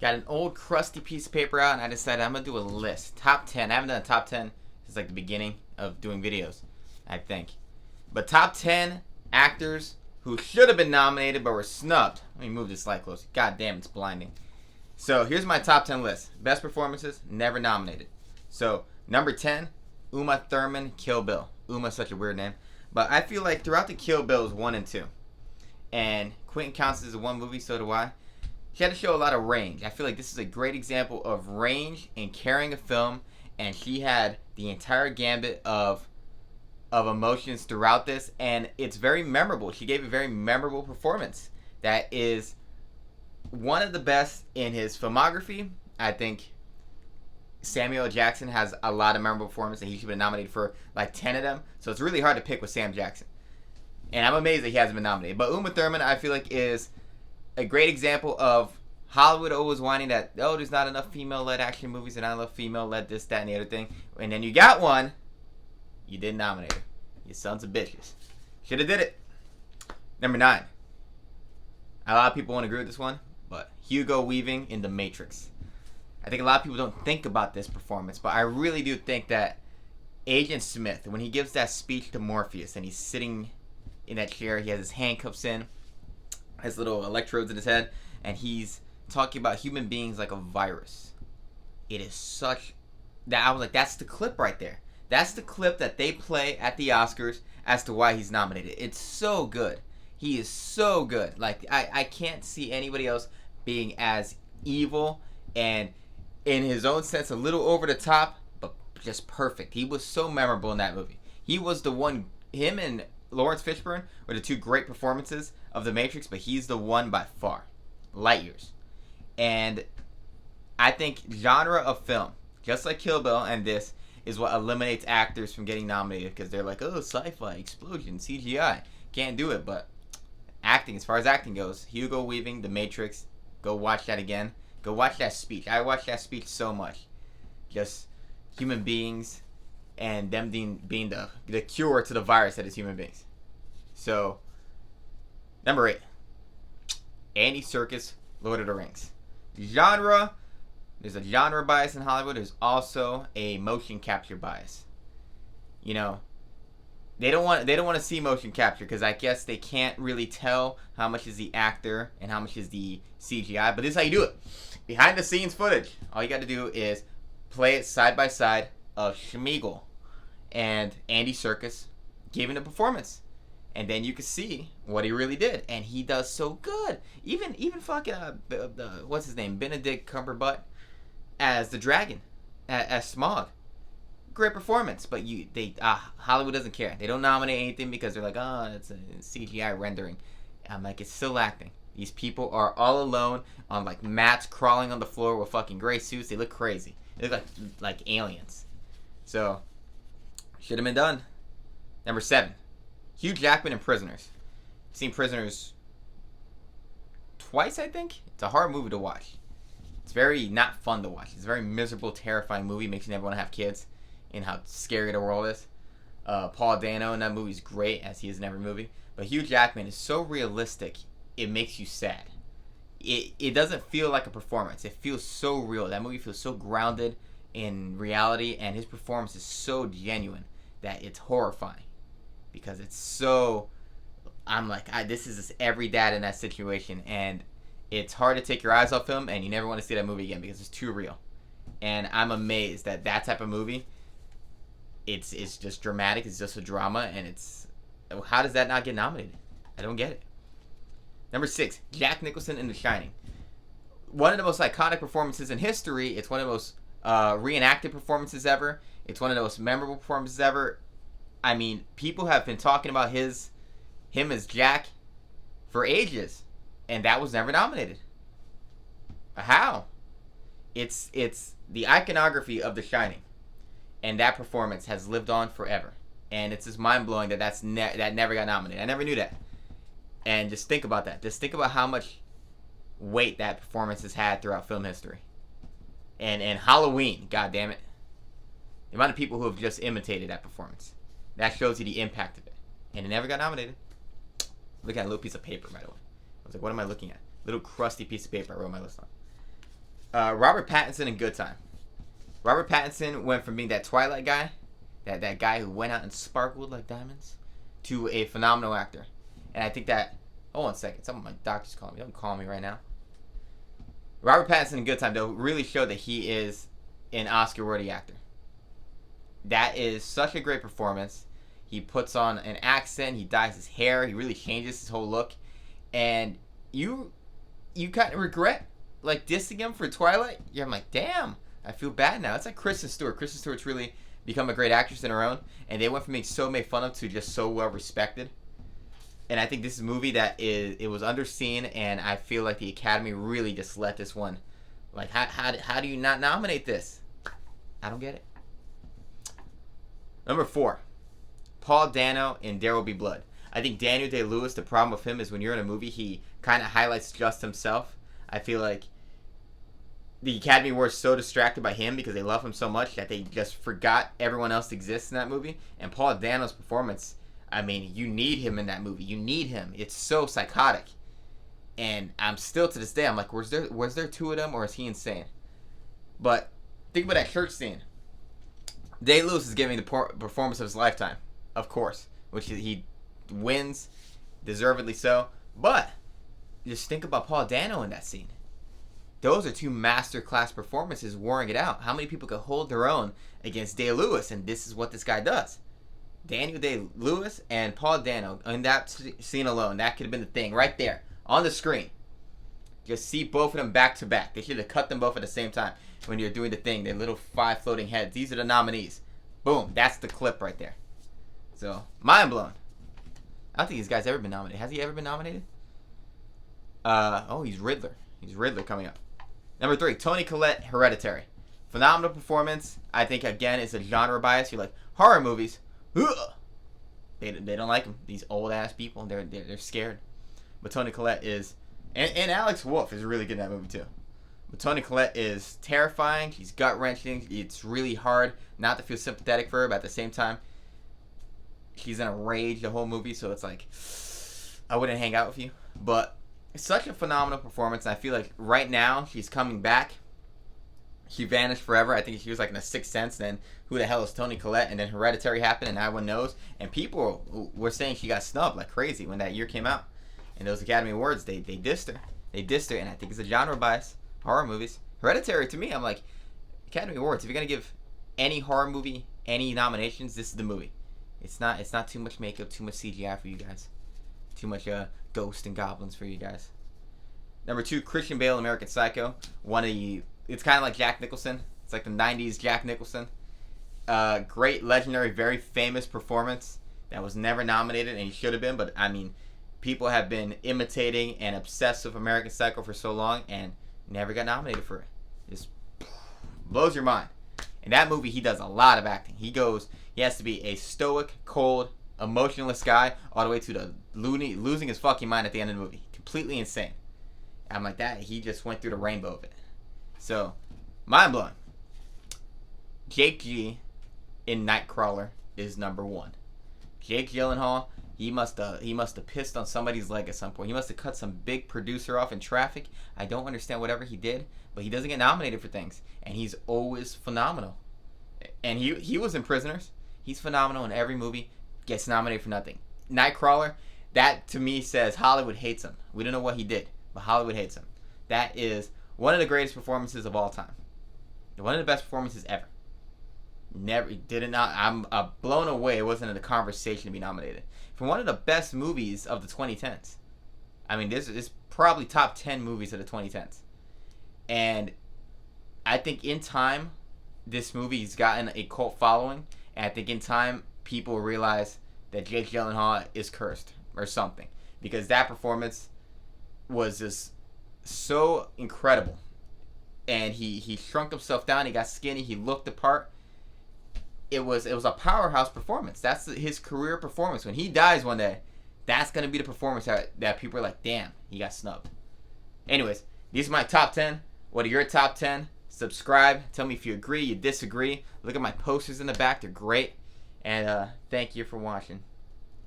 got an old crusty piece of paper out, and I decided I'm gonna do a list. Top 10. I haven't done a top 10 since like the beginning of doing videos, I think. But top 10 actors who should have been nominated but were snubbed. Let me move this slide closer. God damn, it's blinding. So here's my top 10 list. Best performances, never nominated. So number 10, Uma Thurman, Kill Bill. Uma's such a weird name. But I feel like throughout the Kill Bills 1 and 2, and Quentin counts as one movie, so do I, she had to show a lot of range. I feel like this is a great example of range in carrying a film, and she had the entire gambit of emotions throughout this, and it's very memorable. She gave a very memorable performance that is one of the best in his filmography. I think Samuel L. Jackson has a lot of memorable performances, and he should have been nominated for like 10 of them. So it's really hard to pick with Sam Jackson. And I'm amazed that he hasn't been nominated. But Uma Thurman, I feel like, is a great example of Hollywood always whining that, oh, there's not enough female-led action movies and not enough female-led this, that, and the other thing. And then you got one, you didn't nominate her. You sons of bitches. Should have did it. Number 9. A lot of people won't agree with this one, but Hugo Weaving in The Matrix. I think a lot of people don't think about this performance, but I really do think that Agent Smith, when he gives that speech to Morpheus and he's sitting in that chair, he has his handcuffs in, has little electrodes in his head, and he's talking about human beings like a virus. It is such that I was like, that's the clip right there. That's the clip that they play at the Oscars as to why he's nominated. It's so good. He is so good. Like, I can't see anybody else being as evil and, in his own sense, a little over the top, but just perfect. He was so memorable in that movie. He was the one, him and Lawrence Fishburne were the two great performances of The Matrix, but he's the one by far. Light years. And I think genre of film, just like Kill Bill and this, is what eliminates actors from getting nominated, because they're like, oh, sci-fi, explosion, CGI. Can't do it. But acting, as far as acting goes, Hugo Weaving, The Matrix, go watch that again. Go watch that speech. I watched that speech so much. Just human beings and them being the cure to the virus that is human beings. So, number 8. Andy Serkis, Lord of the Rings. Genre. There's a genre bias in Hollywood. There's also a motion capture bias. You know, they don't want to see motion capture because I guess they can't really tell how much is the actor and how much is the CGI. But this is how you do it. Behind the scenes footage. All you got to do is play it side by side of Schmeagol and Andy Serkis giving a performance. And then you can see what he really did. And he does so good. Even fucking, what's his name? Benedict Cumberbatch as the dragon, as Smaug. Great performance. But Hollywood doesn't care. They don't nominate anything because they're like, oh, it's a CGI rendering. I'm like, it's still acting. These people are all alone on like mats crawling on the floor with fucking gray suits. They look crazy. They look like aliens. So, should have been done. Number 7. Hugh Jackman in Prisoners. I've seen Prisoners twice, I think. It's a hard movie to watch. It's very not fun to watch. It's a very miserable, terrifying movie. Makes you never want to have kids and how scary the world is. Paul Dano in that movie is great, as he is in every movie. But Hugh Jackman is so realistic, it makes you sad. It doesn't feel like a performance. It feels so real. That movie feels so grounded in reality, and his performance is so genuine that it's horrifying. Because it's so, I'm like, this is every dad in that situation, and it's hard to take your eyes off him, and you never want to see that movie again because it's too real. And I'm amazed that type of movie, it's just dramatic, it's just a drama, and how does that not get nominated? I don't get it. Number 6, Jack Nicholson in The Shining. One of the most iconic performances in history. It's one of the most reenacted performances ever. It's one of the most memorable performances ever. I mean, people have been talking about him as Jack for ages, and that was never nominated. How? It's the iconography of The Shining, and that performance has lived on forever. And it's just mind blowing that that never got nominated. I never knew that. And just think about that. Just think about how much weight that performance has had throughout film history. And Halloween, god damn it. The amount of people who have just imitated that performance. That shows you the impact of it. And it never got nominated. Look at a little piece of paper, by the way. I was like, what am I looking at? Little crusty piece of paper I wrote my list on. Robert Pattinson in Good Time. Robert Pattinson went from being that Twilight guy, that guy who went out and sparkled like diamonds, to a phenomenal actor. And I think that... Oh, 1 second. Some of my doctor's calling me. Don't call me right now. Robert Pattinson in Good Time, though, really showed that he is an Oscar-worthy actor. That is such a great performance. He puts on an accent. He dyes his hair. He really changes his whole look. And you kind of regret, like, dissing him for Twilight. Yeah, I'm like, damn. I feel bad now. It's like Kristen Stewart. Kristen Stewart's really become a great actress in her own. And they went from being so made fun of to just so well respected. And I think this is a movie that it was underseen, and I feel like the Academy really just let this one. Like, how do you not nominate this? I don't get it. Number 4, Paul Dano in There Will Be Blood. I think Daniel Day-Lewis, the problem with him is when you're in a movie, he kind of highlights just himself. I feel like the Academy were so distracted by him because they love him so much that they just forgot everyone else exists in that movie. And Paul Dano's performance... I mean, you need him in that movie. You need him. It's so psychotic. And I'm still, to this day, I'm like, was there 2 of them, or is he insane? But think about that church scene. Day-Lewis is giving the performance of his lifetime, of course, which he wins, deservedly so. But just think about Paul Dano in that scene. Those are 2 masterclass performances warring it out. How many people could hold their own against Day-Lewis? And this is what this guy does. Daniel Day-Lewis and Paul Dano in that scene alone, that could have been the thing right there on the screen. Just see both of them back to back. They should have cut them both at the same time when you're doing the thing. Their little 5 floating heads. These are the nominees. Boom. That's the clip right there. So, mind blown. I don't think this guy's ever been nominated. Has he ever been nominated? He's Riddler. He's Riddler coming up. Number 3, Toni Collette, Hereditary. Phenomenal performance. I think, again, it's a genre bias. You're like, horror movies. They don't like them. These old ass people. They're scared. But Toni Collette is, and Alex Wolff is really good in that movie too. But Toni Collette is terrifying. She's gut wrenching. It's really hard not to feel sympathetic for her, but at the same time, she's in a rage the whole movie. So it's like, I wouldn't hang out with you. But it's such a phenomenal performance. And I feel like right now she's coming back. She vanished forever. I think she was like in a Sixth Sense. Then who the hell is Toni Collette? And then Hereditary happened, and everyone knows. And people were saying she got snubbed like crazy when that year came out. And those Academy Awards, they dissed her. They dissed her, and I think it's a genre bias. Horror movies. Hereditary, to me, I'm like, Academy Awards, if you're going to give any horror movie any nominations, this is the movie. It's not too much makeup, too much CGI for you guys. Too much ghosts and goblins for you guys. Number 2, Christian Bale, American Psycho. It's kind of like Jack Nicholson. It's like the 90s Jack Nicholson. Great, legendary, very famous performance that was never nominated, and he should have been. But, I mean, people have been imitating and obsessed with American Psycho for so long and never got nominated for it. Just blows your mind. In that movie, he does a lot of acting. He has to be a stoic, cold, emotionless guy all the way to the losing his fucking mind at the end of the movie. Completely insane. I'm like that. He just went through the rainbow of it. So, mind blowing. Jake G in Nightcrawler is number 1. Jake Gyllenhaal, he must have pissed on somebody's leg at some point. He must have cut some big producer off in traffic. I don't understand whatever he did, but he doesn't get nominated for things, and he's always phenomenal. And he was in Prisoners. He's phenomenal in every movie. Gets nominated for nothing. Nightcrawler, that to me says Hollywood hates him. We don't know what he did, but Hollywood hates him. That is one of the greatest performances of all time. One of the best performances ever. I'm blown away. It wasn't in the conversation to be nominated for one of the best movies of the 2010s. I mean, this is probably top 10 movies of the 2010s. And I think in time, this movie's gotten a cult following. And I think in time, people realize that Jake Gyllenhaal is cursed or something. Because that performance was just so incredible. And he shrunk himself down. He got skinny. He looked the part. It was a powerhouse performance. That's his career performance. When he dies one day, that's going to be the performance that people are like, damn, he got snubbed. Anyways, these are my top 10. What are your top 10? Subscribe. Tell me if you agree, you disagree. Look at my posters in the back. They're great. And thank you for watching.